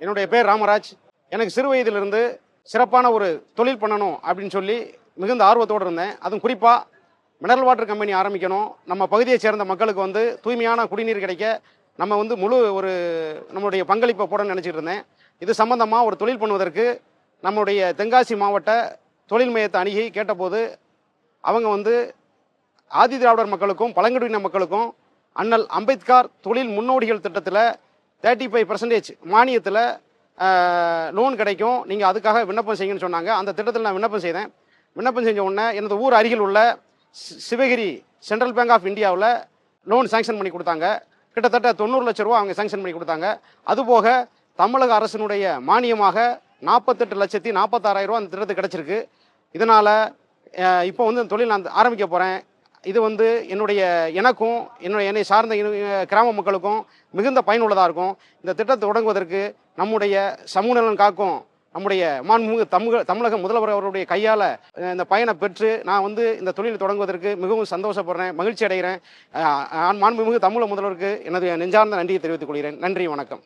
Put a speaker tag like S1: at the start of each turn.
S1: என்னுடைய பேர் ராமராஜ். எனக்கு சிறு வயதிலிருந்து சிறப்பான ஒரு தொழில் பண்ணணும் அப்படின்னு சொல்லி மிகுந்த ஆர்வத்தோடு இருந்தேன். அதுவும் குறிப்பாக மினரல் வாட்டர் கம்பெனி ஆரம்பிக்கணும், நம்ம பகுதியை சேர்ந்த மக்களுக்கு தூய்மையான குடிநீர் கிடைக்க நம்ம முழு ஒரு நம்மளுடைய பங்களிப்பை போடணும்னு நினச்சிட்டு இருந்தேன். இது சம்பந்தமாக ஒரு தொழில் பண்ணுவதற்கு நம்முடைய தென்காசி மாவட்ட தொழில் மையத்தை அணுகி கேட்டபோது அவங்க ஆதி திராவிடர் மக்களுக்கும் பழங்குடியின மக்களுக்கும் அண்ணல் அம்பேத்கர் தொழில் முன்னோடிகள் திட்டத்தில் 35% மானியத்தில் லோன் கிடைக்கும், நீங்கள் அதுக்காக விண்ணப்பம் செய்யுங்கன்னு சொன்னாங்க. அந்த திட்டத்தில் நான் விண்ணப்பம் செய்தேன். விண்ணப்பம் செஞ்ச உடனே எனது ஊர் அருகில் உள்ள சிவகிரி சென்ட்ரல் பேங்க் ஆஃப் இந்தியாவில் லோன் சாங்ஷன் பண்ணி கொடுத்தாங்க. கிட்டத்தட்ட 90 லட்ச ரூபா அவங்க சாங்ஷன் பண்ணி கொடுத்தாங்க. அதுபோக தமிழக அரசினுடைய மானியமாக 48,46,000 ரூபா அந்த திட்டத்துக்கு கிடச்சிருக்கு. இதனால் இப்போ இந்த தொழில் நான் ஆரம்பிக்க போகிறேன். இது எனக்கும் என்னை சார்ந்த கிராம மக்களுக்கும் மிகுந்த பயனுள்ளதாக இருக்கும். இந்த திட்டத்தை தொடங்குவதற்கு நம்முடைய சமூக நலன் காக்கும் நம்முடைய மாண்புமிகு தமிழக முதல்வர் அவருடைய கையால் இந்த பயனை பெற்று நான் இந்த தொழிலை தொடங்குவதற்கு மிகவும் சந்தோஷப்படுறேன், மகிழ்ச்சி அடைகிறேன். மாண்புமிகு தமிழக முதல்வருக்கு எனது நெஞ்சார்ந்த நன்றியை தெரிவித்துக் கொள்கிறேன். நன்றி, வணக்கம்.